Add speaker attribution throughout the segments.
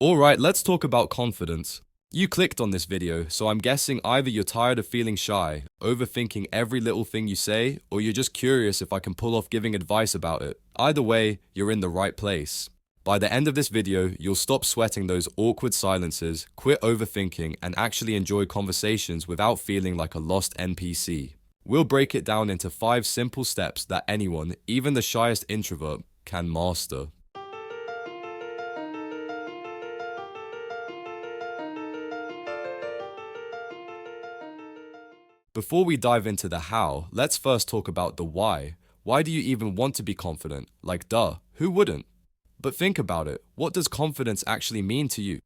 Speaker 1: Alright, let's talk about confidence. You clicked on this video, so I'm guessing either you're tired of feeling shy, overthinking every little thing you say, or you're just curious if I can pull off giving advice about it. Either way, you're in the right place. By the end of this video, you'll stop sweating those awkward silences, quit overthinking, and actually enjoy conversations without feeling like a lost NPC. We'll break it down into 5 simple steps that anyone, even the shyest introvert, can master. Before we dive into the how, let's first talk about the why. Why do you even want to be confident? Like, duh, who wouldn't? But think about it. What does confidence actually mean to you?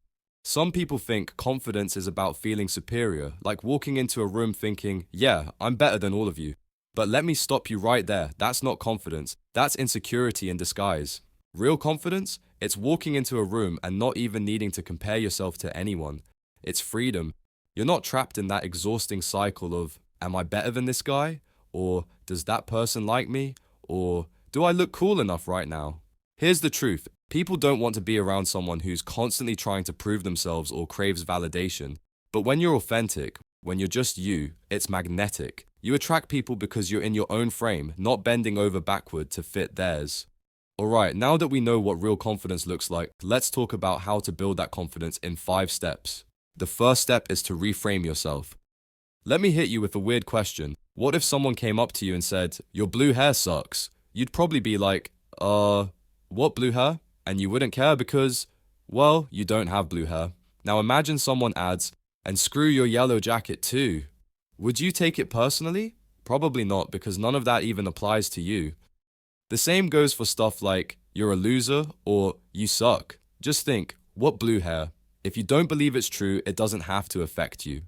Speaker 1: Some people think confidence is about feeling superior, like walking into a room thinking, yeah, I'm better than all of you. But let me stop you right there. That's not confidence. That's insecurity in disguise. Real confidence? It's walking into a room and not even needing to compare yourself to anyone. It's freedom. You're not trapped in that exhausting cycle of, am I better than this guy? Or, does that person like me? Or, do I look cool enough right now? Here's the truth. People don't want to be around someone who's constantly trying to prove themselves or craves validation. But when you're authentic, when you're just you, it's magnetic. You attract people because you're in your own frame, not bending over backward to fit theirs. Alright, now that we know what real confidence looks like, let's talk about how to build that confidence in 5 steps. The first step is to reframe yourself. Let me hit you with a weird question. What if someone came up to you and said, your blue hair sucks? You'd probably be like, what blue hair? And you wouldn't care because, well, you don't have blue hair. Now imagine someone adds, and screw your yellow jacket too. Would you take it personally? Probably not, because none of that even applies to you. The same goes for stuff like, you're a loser or you suck. Just think, what blue hair? If you don't believe it's true, it doesn't have to affect you.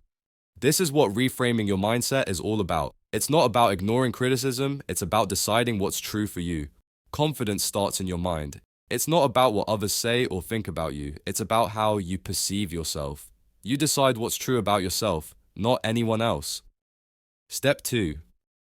Speaker 1: This is what reframing your mindset is all about. It's not about ignoring criticism, it's about deciding what's true for you. Confidence starts in your mind. It's not about what others say or think about you, it's about how you perceive yourself. You decide what's true about yourself, not anyone else. Step 2.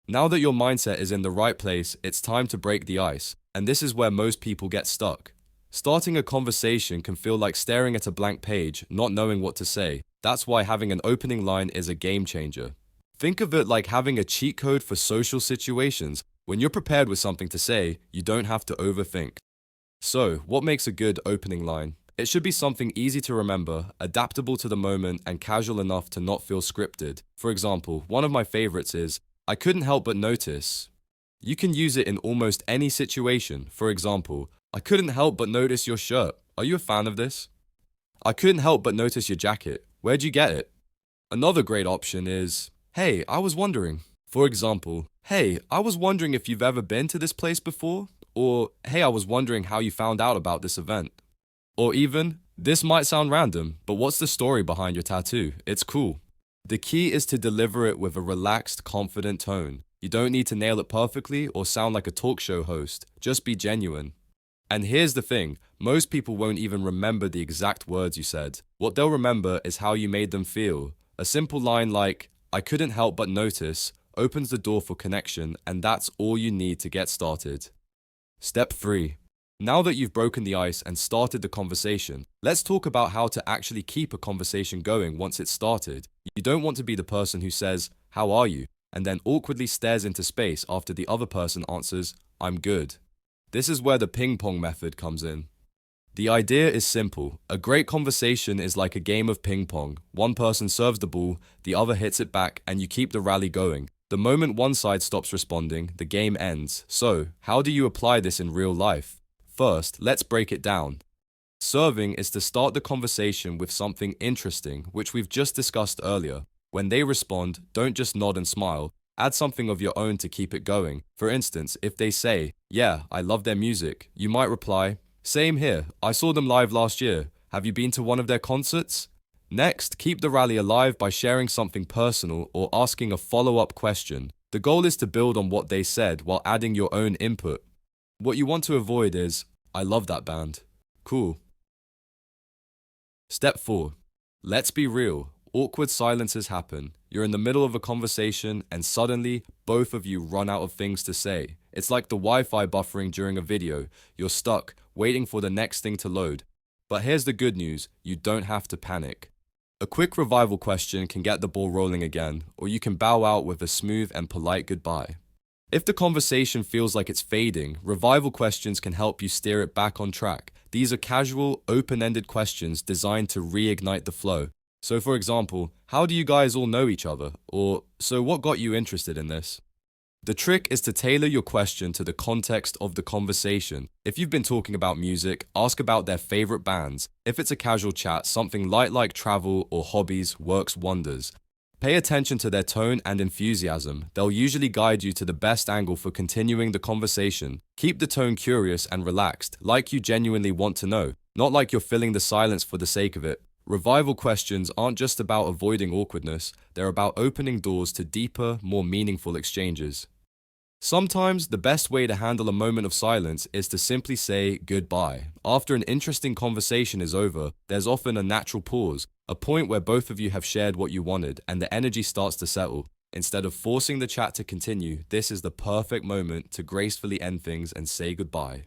Speaker 1: Now that your mindset is in the right place, it's time to break the ice, and this is where most people get stuck. Starting a conversation can feel like staring at a blank page, not knowing what to say. That's why having an opening line is a game changer. Think of it like having a cheat code for social situations. When you're prepared with something to say, you don't have to overthink. So, what makes a good opening line? It should be something easy to remember, adaptable to the moment, and casual enough to not feel scripted. For example, one of my favorites is, I couldn't help but notice. You can use it in almost any situation. For example, I couldn't help but notice your shirt. Are you a fan of this? I couldn't help but notice your jacket. Where'd you get it? Another great option is, hey, I was wondering. For example, hey, I was wondering if you've ever been to this place before? Or, hey, I was wondering how you found out about this event. Or even, this might sound random, but what's the story behind your tattoo? It's cool. The key is to deliver it with a relaxed, confident tone. You don't need to nail it perfectly or sound like a talk show host. Just be genuine. And here's the thing, most people won't even remember the exact words you said. What they'll remember is how you made them feel. A simple line like, I couldn't help but notice, opens the door for connection, and that's all you need to get started. Step 3. Now that you've broken the ice and started the conversation, let's talk about how to actually keep a conversation going once it's started. You don't want to be the person who says, how are you? And then awkwardly stares into space after the other person answers, I'm good. This is where the ping-pong method comes in. The idea is simple. A great conversation is like a game of ping-pong. One person serves the ball, the other hits it back, and you keep the rally going. The moment one side stops responding, the game ends. So, how do you apply this in real life? First, let's break it down. Serving is to start the conversation with something interesting, which we've just discussed earlier. When they respond, don't just nod and smile. Add something of your own to keep it going. For instance, if they say, yeah, I love their music, you might reply, same here, I saw them live last year. Have you been to one of their concerts? Next, keep the rally alive by sharing something personal or asking a follow-up question. The goal is to build on what they said while adding your own input. What you want to avoid is, I love that band. Cool. Step 4. Let's be real. Awkward silences happen. You're in the middle of a conversation and suddenly, both of you run out of things to say. It's like the Wi-Fi buffering during a video. You're stuck, waiting for the next thing to load. But here's the good news, you don't have to panic. A quick revival question can get the ball rolling again, or you can bow out with a smooth and polite goodbye. If the conversation feels like it's fading, revival questions can help you steer it back on track. These are casual, open-ended questions designed to reignite the flow. So for example, how do you guys all know each other? Or, so what got you interested in this? The trick is to tailor your question to the context of the conversation. If you've been talking about music, ask about their favorite bands. If it's a casual chat, something light like travel or hobbies works wonders. Pay attention to their tone and enthusiasm. They'll usually guide you to the best angle for continuing the conversation. Keep the tone curious and relaxed, like you genuinely want to know, not like you're filling the silence for the sake of it. Revival questions aren't just about avoiding awkwardness, they're about opening doors to deeper, more meaningful exchanges. Sometimes the best way to handle a moment of silence is to simply say goodbye. After an interesting conversation is over, there's often a natural pause, a point where both of you have shared what you wanted and the energy starts to settle. Instead of forcing the chat to continue, this is the perfect moment to gracefully end things and say goodbye.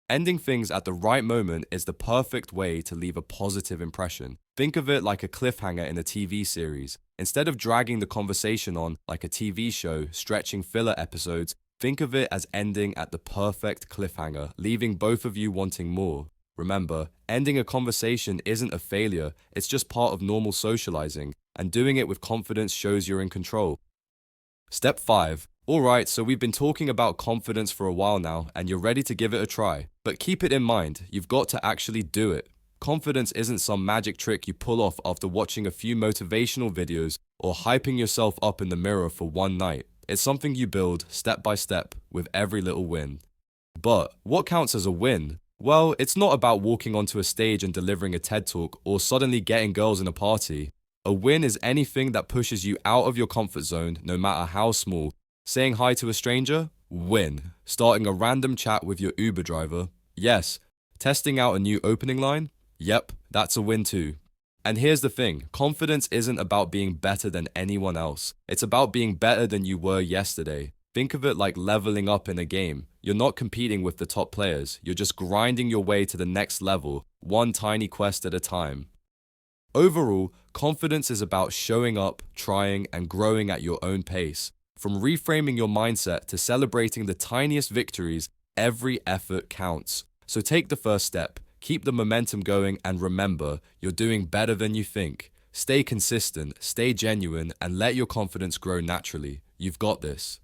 Speaker 1: Ending things at the right moment is the perfect way to leave a positive impression. Think of it like a cliffhanger in a TV series. Instead of dragging the conversation on like a TV show, stretching filler episodes, think of it as ending at the perfect cliffhanger, leaving both of you wanting more. Remember, ending a conversation isn't a failure, it's just part of normal socializing, and doing it with confidence shows you're in control. Step 5. Alright, so we've been talking about confidence for a while now, and you're ready to give it a try. But keep it in mind, you've got to actually do it. Confidence isn't some magic trick you pull off after watching a few motivational videos or hyping yourself up in the mirror for one night. It's something you build step by step with every little win. But what counts as a win? Well, it's not about walking onto a stage and delivering a TED Talk or suddenly getting girls in a party. A win is anything that pushes you out of your comfort zone, no matter how small. Saying hi to a stranger? Win. Starting a random chat with your Uber driver? Yes. Testing out a new opening line? Yep, that's a win too. And here's the thing, confidence isn't about being better than anyone else. It's about being better than you were yesterday. Think of it like leveling up in a game. You're not competing with the top players, you're just grinding your way to the next level, one tiny quest at a time. Overall, confidence is about showing up, trying, and growing at your own pace. From reframing your mindset to celebrating the tiniest victories, every effort counts. So take the first step, keep the momentum going, and remember, you're doing better than you think. Stay consistent, stay genuine, and let your confidence grow naturally. You've got this.